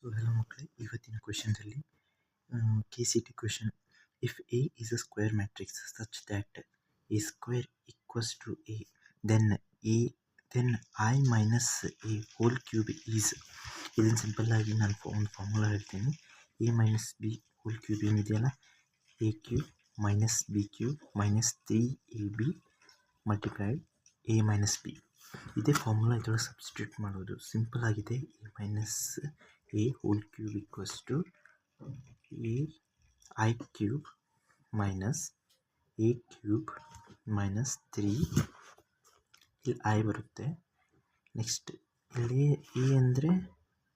Hello ಮಕ್ಕಳೇ, ಇವತ್ತಿನ ಕ್ವೆಶನ್ದಲ್ಲಿ KCT question. If A is a square matrix such that A square equals to A, then I minus A whole cube is. ಇದನ್ನು simple ಆಗಿ ನಾನು ಒಂದು formula ಹೇಳ್ತೀನಿ. A minus B whole cube ಏನಿದೆಯಲ್ಲ, A cube minus B cube minus 3AB multiplied A minus B. ಇದೇ formula ಇದರೊಳಗೆ substitute ಮಾಡೋದು. Simple ಆಗಿದೆ. A minus A whole cube equals to I cube minus A cube minus 3 ಇಲ್ಲಿ I ಬರುತ್ತೆ. Next ಇಲ್ಲಿ A ಅಂದರೆ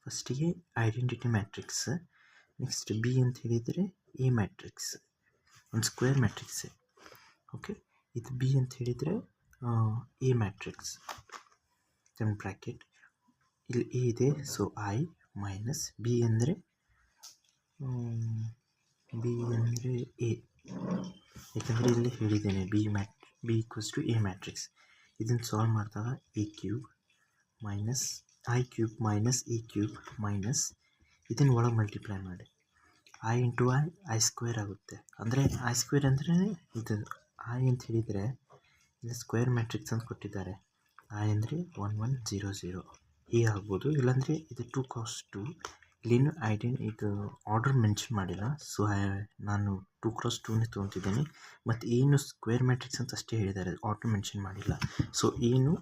ಫಸ್ಟಿಗೆ ಐಡೆಂಟಿಟಿ ಮ್ಯಾಟ್ರಿಕ್ಸ್, ನೆಕ್ಸ್ಟ್ B ಅಂತ ಹೇಳಿದರೆ A ಮ್ಯಾಟ್ರಿಕ್ಸ್, ಒಂದು ಸ್ಕ್ವೇರ್ ಮ್ಯಾಟ್ರಿಕ್ಸೇ. ಓಕೆ, ಇದು B ಅಂತ ಹೇಳಿದರೆ A ಮ್ಯಾಟ್ರಿಕ್ಸ್, ದೆನ್ ಬ್ರ್ಯಾಕೆಟ್ ಇಲ್ಲಿ A ಇದೆ, ಸೊ I ಮೈನಸ್ B ಅಂದರೆ A, ಯಾಕಂದರೆ ಇಲ್ಲಿ ಹೇಳಿದ್ದೇನೆ B equals to A matrix. ಇದನ್ನು ಸಾಲ್ವ್ ಮಾಡಿದಾಗ A cube minus I cube minus A cube minus ಇದನ್ನು ಒಳಗೆ ಮಲ್ಟಿಪ್ಲೈ ಮಾಡಿ I ಇಂಟು I ಸ್ಕ್ವೇರ್ ಆಗುತ್ತೆ. ಅಂದರೆ I ಸ್ಕ್ವೇರ್ ಅಂದರೆ ಇದು I ಅಂತ ಹೇಳಿದರೆ ಇಲ್ಲಿ ಸ್ಕ್ವೇರ್ ಮ್ಯಾಟ್ರಿಕ್ಸ್ ಅಂತ ಕೊಟ್ಟಿದ್ದಾರೆ. I ಅಂದರೆ 1 1 0 0 ಹೀಗೆ ಆಗ್ಬೋದು, ಇಲ್ಲಾಂದರೆ ಇದು 2 cos 2. ಇಲ್ಲೇನು ಇದು ಆರ್ಡರ್ ಮೆನ್ಷನ್ ಮಾಡಿಲ್ಲ, ಸೊ ನಾನು 2 cross 2ನೇ ತೊಗೊತಿದ್ದೀನಿ. ಮತ್ತು ಏನು ಸ್ಕ್ವೇರ್ ಮ್ಯಾಟ್ರಿಕ್ಸ್ ಅಂತ ಅಷ್ಟೇ ಹೇಳಿದ್ದಾರೆ, ಆರ್ಡರ್ ಮೆನ್ಷನ್ ಮಾಡಿಲ್ಲ. ಸೊ ಏನು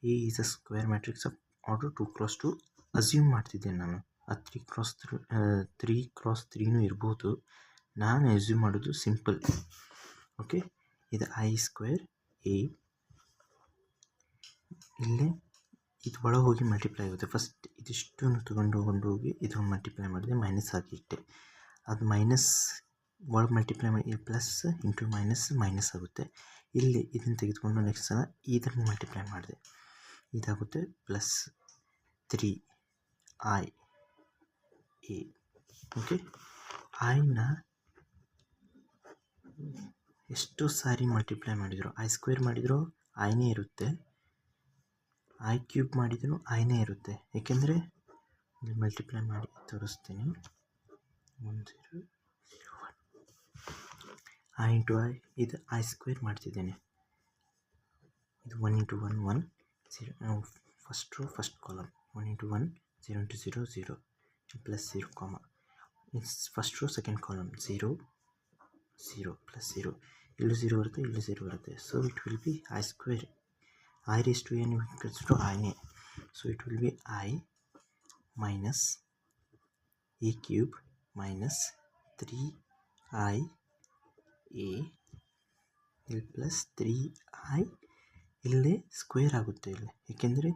A is a square matrix of order 2 cross 2 assume ಮಾಡ್ತಿದ್ದೇನೆ ನಾನು. ಅದು 3 cross 3ನೂ ಇರ್ಬೋದು, ನಾನು ಅಸ್ಯೂಮ್ ಮಾಡೋದು ಸಿಂಪಲ್. ಓಕೆ, ಇದು I ಸ್ಕ್ವೇರ್ A, ಇಲ್ಲೇ ಇದು ಒಳಗೆ ಹೋಗಿ ಮಲ್ಟಿಪ್ಲೈ ಆಗುತ್ತೆ. ಫಸ್ಟ್ ಇದಿಷ್ಟು ತೊಗೊಂಡು ಹೋಗಿ ಇದನ್ನು ಮಲ್ಟಿಪ್ಲೈ ಮಾಡಿದೆ, ಮೈನಸ್ ಆಗಿಟ್ಟೆ. ಅದು ಮೈನಸ್ ಒಳಗೆ ಮಲ್ಟಿಪ್ಲೈ ಮಾಡಿ ಪ್ಲಸ್ ಇಂಟು ಮೈನಸ್ ಆಗುತ್ತೆ. ಇಲ್ಲಿ ಇದನ್ನು ತೆಗೆದುಕೊಂಡು ನೆಕ್ಸ್ಟ್ ಸಲ ಇದನ್ನು ಮಲ್ಟಿಪ್ಲೈ ಮಾಡಿದೆ, ಇದಾಗುತ್ತೆ ಪ್ಲಸ್ 3IA. ಓಕೆ, ಐನ ಎಷ್ಟು ಸಾರಿ ಮಲ್ಟಿಪ್ಲೈ ಮಾಡಿದ್ರು, I ಸ್ಕ್ವೇರ್ ಮಾಡಿದ್ರು ಐನೇ ಇರುತ್ತೆ, I ಕ್ಯೂಬ್ ಮಾಡಿದ್ರು ಐನೇ ಇರುತ್ತೆ. ಏಕೆಂದರೆ ಇಲ್ಲಿ ಮಲ್ಟಿಪ್ಲೈ ಮಾಡಿ ತೋರಿಸ್ತೀನಿ. 1 0 0 1 I ಇಂಟು I, ಇದು I ಸ್ಕ್ವೇರ್ ಮಾಡ್ತಿದ್ದೇನೆ. ಇದು 1 into 1 1 0, first row first column 1 into 1 0 into 0 0 plus 0 ಕಾಮ, first row second column 0 0 plus 0, ಇಲ್ಲೂ 0 ಬರುತ್ತೆ, ಇಲ್ಲೂ 0 ಬರುತ್ತೆ. So it will be I square I raised to n equals to I. So it will be I minus A cube minus 3IA plus 3I ಇಲ್ಲೇ square ಆಗುತ್ತೆ. ಇಲ್ಲಿ ಏಕೆಂದರೆ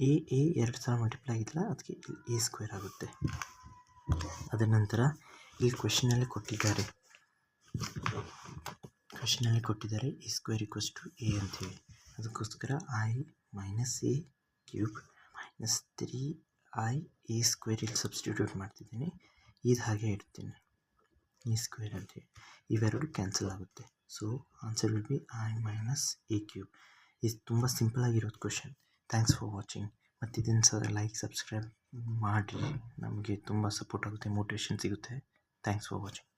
A 2 ಸಲ multiply ಆಗಿಲ್ಲ, ಅದಕ್ಕೆ ಇಲ್ಲಿ A ಸ್ಕ್ವೇರ್ ಆಗುತ್ತೆ. ಅದರ ನಂತರ ಇಲ್ಲಿ ಕ್ವೆಶನಲ್ಲಿ ಕೊಟ್ಟಿದ್ದಾರೆ A square equals to A ಅಂತೇಳಿ. ಅದಕ್ಕೋಸ್ಕರ I minus A cube minus 3IA square ಇಲ್ಲಿ ಸಬ್ಸ್ಟಿಟ್ಯೂಟ್ ಮಾಡ್ತಿದ್ದೀನಿ. ಇದು ಹಾಗೆ ಇಡ್ತೀನಿ, ಈ ಸ್ಕ್ವೇರ್ ಅಂತೇಳಿ. ಇವೆರಡು ಕ್ಯಾನ್ಸಲ್ ಆಗುತ್ತೆ. So answer will be I minus A cube. ಇದು ತುಂಬ ಸಿಂಪಲ್ ಆಗಿರೋದು ಕ್ವೆಶನ್. Thanks for watching. ಮತ್ತು ಇದನ್ನು ಲೈಕ್ ಸಬ್ಸ್ಕ್ರೈಬ್ ಮಾಡಿ, ನಮಗೆ ತುಂಬ ಸಪೋರ್ಟ್ ಆಗುತ್ತೆ, ಮೋಟಿವೇಶನ್ ಸಿಗುತ್ತೆ. Thanks for watching.